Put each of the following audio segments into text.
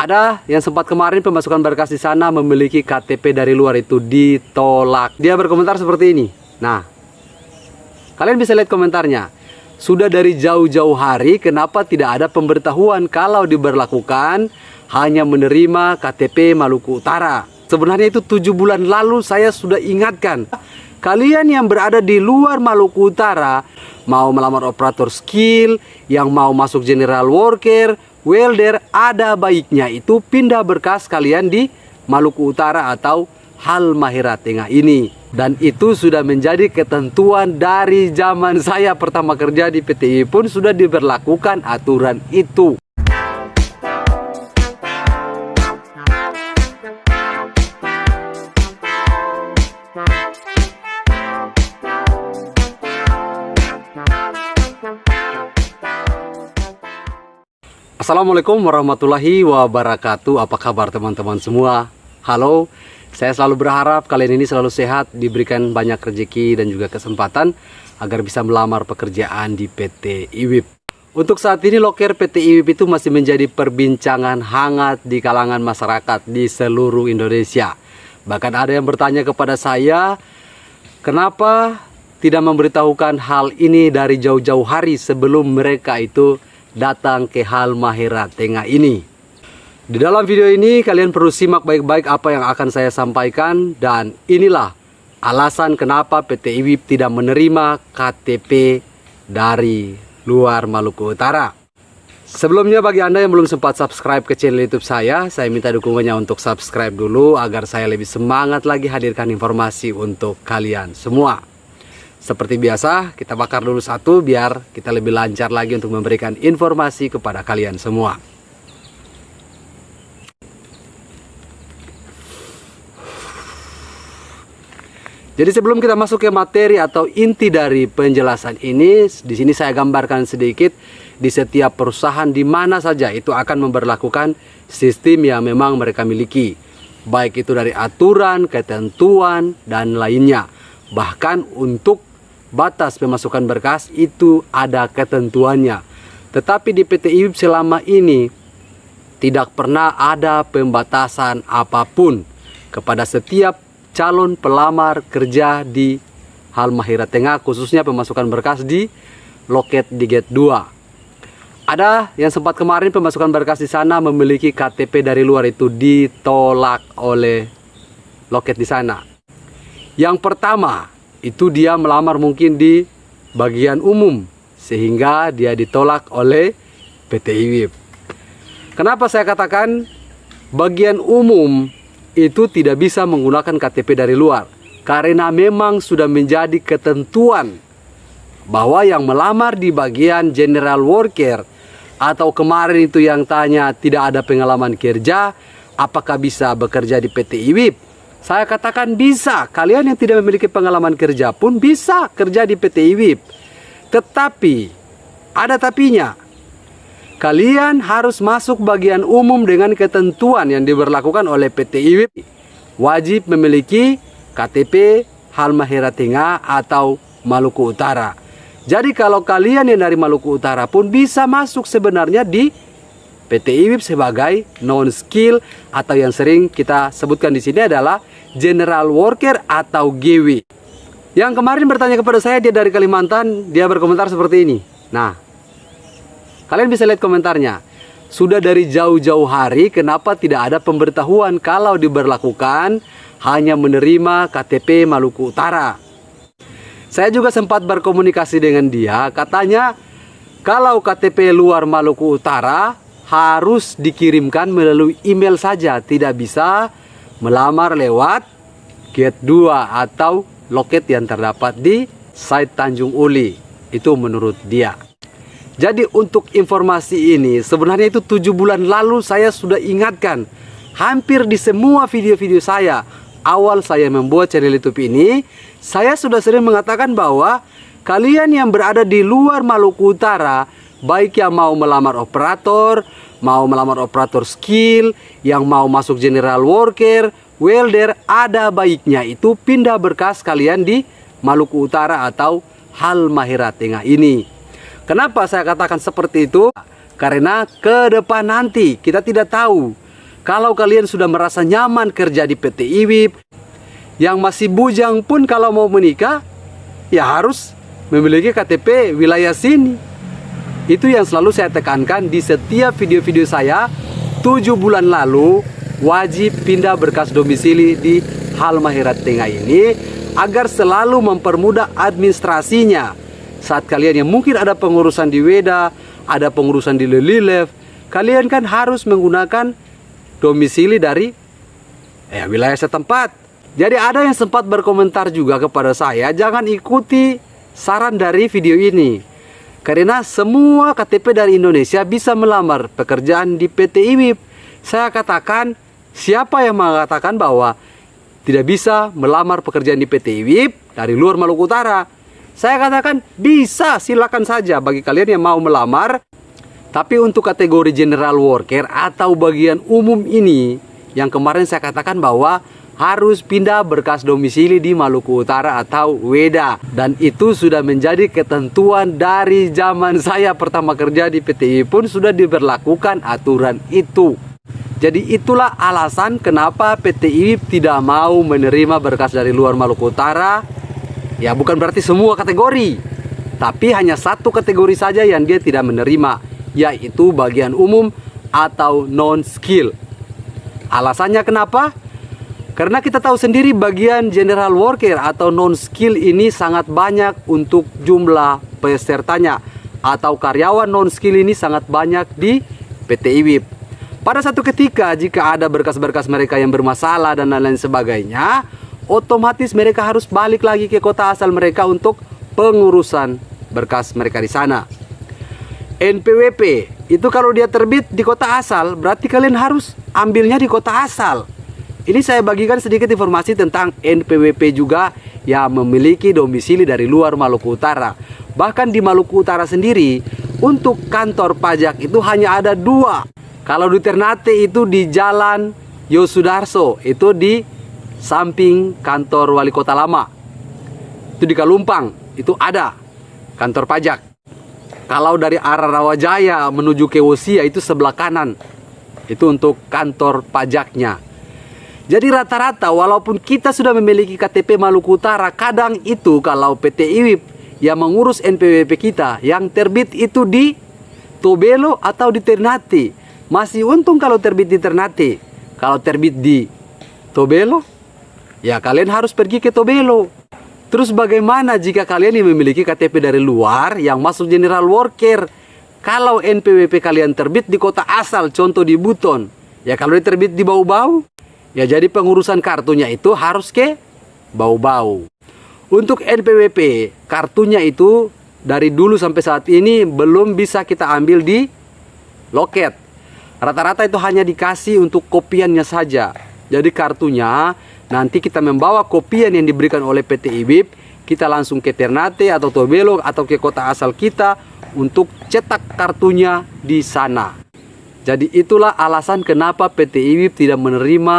Ada yang sempat kemarin pemasukan berkas di sana memiliki KTP dari luar itu ditolak. Dia berkomentar seperti ini. Nah, kalian bisa lihat komentarnya. Sudah dari jauh-jauh hari, kenapa tidak ada pemberitahuan kalau diberlakukan hanya menerima KTP Maluku Utara? Sebenarnya itu 7 bulan lalu saya sudah ingatkan. Kalian yang berada di luar Maluku Utara, mau melamar operator skill, yang mau masuk general worker, welder, ada baiknya itu pindah berkas kalian di Maluku Utara atau Halmahera Tengah ini. Dan itu sudah menjadi ketentuan dari zaman saya pertama kerja di PTI pun sudah diberlakukan aturan itu. Assalamualaikum warahmatullahi wabarakatuh. Apa kabar teman-teman semua? Halo, saya selalu berharap kalian ini selalu sehat, diberikan banyak rezeki dan juga kesempatan agar bisa melamar pekerjaan di PT IWIP. Untuk saat ini loker PT IWIP itu masih menjadi perbincangan hangat di kalangan masyarakat di seluruh Indonesia. Bahkan ada yang bertanya kepada saya, kenapa tidak memberitahukan hal ini dari jauh-jauh hari sebelum mereka itu datang ke Halmahera Tengah ini. Di dalam video ini kalian perlu simak baik-baik apa yang akan saya sampaikan, dan inilah alasan kenapa PT IWIP tidak menerima KTP dari luar Maluku Utara. Sebelumnya bagi Anda yang belum sempat subscribe ke channel YouTube saya minta dukungannya untuk subscribe dulu agar saya lebih semangat lagi hadirkan informasi untuk kalian semua. Seperti biasa, kita bakar dulu satu biar kita lebih lancar lagi untuk memberikan informasi kepada kalian semua. Jadi sebelum kita masuk ke materi atau inti dari penjelasan ini, di sini saya gambarkan sedikit di setiap perusahaan di mana saja itu akan memberlakukan sistem yang memang mereka miliki. Baik itu dari aturan, ketentuan, dan lainnya. Bahkan untuk batas pemasukan berkas itu ada ketentuannya. Tetapi di PT IWIP selama ini tidak pernah ada pembatasan apapun kepada setiap calon pelamar kerja di Halmahera Tengah, khususnya pemasukan berkas di loket di Gate 2. Ada yang sempat kemarin pemasukan berkas di sana memiliki KTP dari luar itu ditolak oleh loket di sana. Yang pertama, itu dia melamar mungkin di bagian umum sehingga dia ditolak oleh PT IWIP. Kenapa saya katakan bagian umum itu tidak bisa menggunakan KTP dari luar? Karena memang sudah menjadi ketentuan bahwa yang melamar di bagian general worker atau kemarin itu yang tanya tidak ada pengalaman kerja, apakah bisa bekerja di PT IWIP? Saya katakan bisa, kalian yang tidak memiliki pengalaman kerja pun bisa kerja di PT IWIP. Tetapi, ada tapinya. Kalian harus masuk bagian umum dengan ketentuan yang diberlakukan oleh PT IWIP. Wajib memiliki KTP Halmahera Tengah atau Maluku Utara. Jadi kalau kalian yang dari Maluku Utara pun bisa masuk sebenarnya di PT IWIP sebagai non-skill atau yang sering kita sebutkan di sini adalah general worker atau GW. Yang kemarin bertanya kepada saya, dia dari Kalimantan, dia berkomentar seperti ini. Nah, kalian bisa lihat komentarnya. Sudah dari jauh-jauh hari, kenapa tidak ada pemberitahuan kalau diberlakukan hanya menerima KTP Maluku Utara? Saya juga sempat berkomunikasi dengan dia, katanya kalau KTP luar Maluku Utara harus dikirimkan melalui email saja, tidak bisa melamar lewat Gate 2 atau loket yang terdapat di site Tanjung Uli. Itu menurut dia. Jadi untuk informasi ini sebenarnya itu 7 bulan lalu saya sudah ingatkan. Hampir di semua video-video saya awal saya membuat channel YouTube ini, saya sudah sering mengatakan bahwa kalian yang berada di luar Maluku Utara, baik yang mau melamar operator, mau melamar operator skill, yang mau masuk general worker, welder, ada baiknya itu pindah berkas kalian di Maluku Utara atau Halmahera Tengah ini. Kenapa saya katakan seperti itu? Karena ke depan nanti kita tidak tahu Kalau kalian sudah merasa nyaman kerja di PT IWIB, yang masih bujang pun kalau mau menikah, ya harus memiliki KTP wilayah sini. Itu yang selalu saya tekankan di setiap video-video saya. 7 bulan lalu wajib pindah berkas domisili di Halmahera Tengah ini, agar selalu mempermudah administrasinya. Saat kalian yang mungkin ada pengurusan di Weda, ada pengurusan di Lelilev, kalian kan harus menggunakan domisili dari wilayah setempat. Jadi ada yang sempat berkomentar juga kepada saya, jangan ikuti saran dari video ini, karena semua KTP dari Indonesia bisa melamar pekerjaan di PT IWIB. Saya katakan, siapa yang mengatakan bahwa tidak bisa melamar pekerjaan di PT IWIB dari luar Maluku Utara? Saya katakan bisa, silakan saja bagi kalian yang mau melamar. Tapi untuk kategori general worker atau bagian umum ini, yang kemarin saya katakan bahwa harus pindah berkas domisili di Maluku Utara atau Weda. Dan itu sudah menjadi ketentuan dari zaman saya pertama kerja di PT IWIB pun sudah diberlakukan aturan itu. Jadi itulah alasan kenapa PT IWIB tidak mau menerima berkas dari luar Maluku Utara. Ya bukan berarti semua kategori, tapi hanya satu kategori saja yang dia tidak menerima, yaitu bagian umum atau non-skill. Alasannya kenapa? Karena kita tahu sendiri bagian general worker atau non-skill ini sangat banyak untuk jumlah pesertanya, atau karyawan non-skill ini sangat banyak di PT IWIB. Pada satu ketika jika ada berkas-berkas mereka yang bermasalah dan lain-lain sebagainya, otomatis mereka harus balik lagi ke kota asal mereka untuk pengurusan berkas mereka di sana. NPWP itu kalau dia terbit di kota asal, berarti kalian harus ambilnya di kota asal. Ini saya bagikan sedikit informasi tentang NPWP juga yang memiliki domisili dari luar Maluku Utara. Bahkan di Maluku Utara sendiri, untuk kantor pajak itu hanya ada 2. Kalau di Ternate itu di Jalan Yosudarso, itu di samping kantor wali kota lama. Itu di Kalumpang, itu ada kantor pajak. Kalau dari arah Rawajaya menuju ke Wosia itu sebelah kanan, itu untuk kantor pajaknya. Jadi rata-rata walaupun kita sudah memiliki KTP Maluku Utara, kadang itu kalau PT IWIB yang mengurus NPWP kita, yang terbit itu di Tobelo atau di Ternate. Masih untung kalau terbit di Ternate. Kalau terbit di Tobelo, ya kalian harus pergi ke Tobelo. Terus bagaimana jika kalian yang memiliki KTP dari luar yang masuk general worker? Kalau NPWP kalian terbit di kota asal, contoh di Buton, ya kalau terbit di Bau-Bau, ya jadi pengurusan kartunya itu harus ke Bau-Bau. Untuk NPWP, kartunya itu dari dulu sampai saat ini belum bisa kita ambil di loket. Rata-rata itu hanya dikasih untuk kopiannya saja. Jadi kartunya nanti kita membawa kopian yang diberikan oleh PT IWIB, kita langsung ke Ternate atau Tobelo atau ke kota asal kita untuk cetak kartunya di sana. Jadi itulah alasan kenapa PT IWIB tidak menerima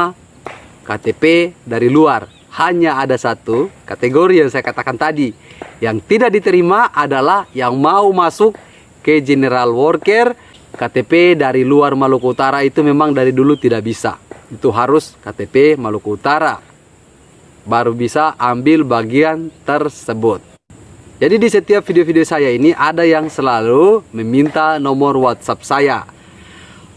KTP dari luar. Hanya ada satu kategori yang saya katakan tadi. Yang tidak diterima adalah yang mau masuk ke general worker. KTP dari luar Maluku Utara itu memang dari dulu tidak bisa. Itu harus KTP Maluku Utara, baru bisa ambil bagian tersebut. Jadi di setiap video-video saya ini ada yang selalu meminta nomor WhatsApp saya.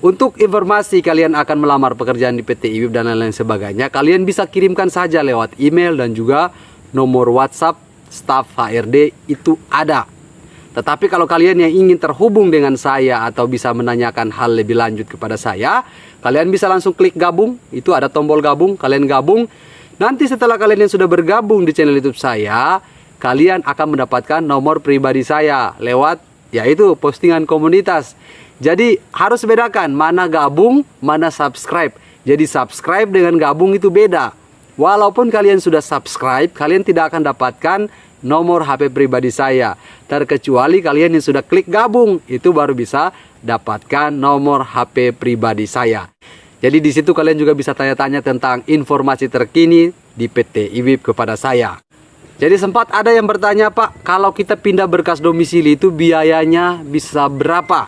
Untuk informasi kalian akan melamar pekerjaan di PT IWIB dan lain-lain sebagainya, kalian bisa kirimkan saja lewat email dan juga nomor WhatsApp staf HRD itu ada. Tetapi kalau kalian yang ingin terhubung dengan saya atau bisa menanyakan hal lebih lanjut kepada saya, kalian bisa langsung klik gabung. Itu ada tombol gabung, kalian gabung. Nanti setelah kalian yang sudah bergabung di channel YouTube saya, kalian akan mendapatkan nomor pribadi saya lewat yaitu postingan komunitas. Jadi harus bedakan mana gabung, mana subscribe. Jadi subscribe dengan gabung itu beda. Walaupun kalian sudah subscribe, kalian tidak akan dapatkan nomor HP pribadi saya, terkecuali kalian yang sudah klik gabung, itu baru bisa dapatkan nomor HP pribadi saya. Jadi di situ kalian juga bisa tanya-tanya tentang informasi terkini di PT IWIB kepada saya. Jadi sempat ada yang bertanya, Pak, kalau kita pindah berkas domisili itu biayanya bisa berapa?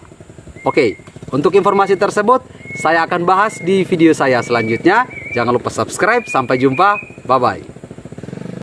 Oke, untuk informasi tersebut saya akan bahas di video saya selanjutnya. Jangan lupa subscribe. Sampai jumpa. Bye-bye.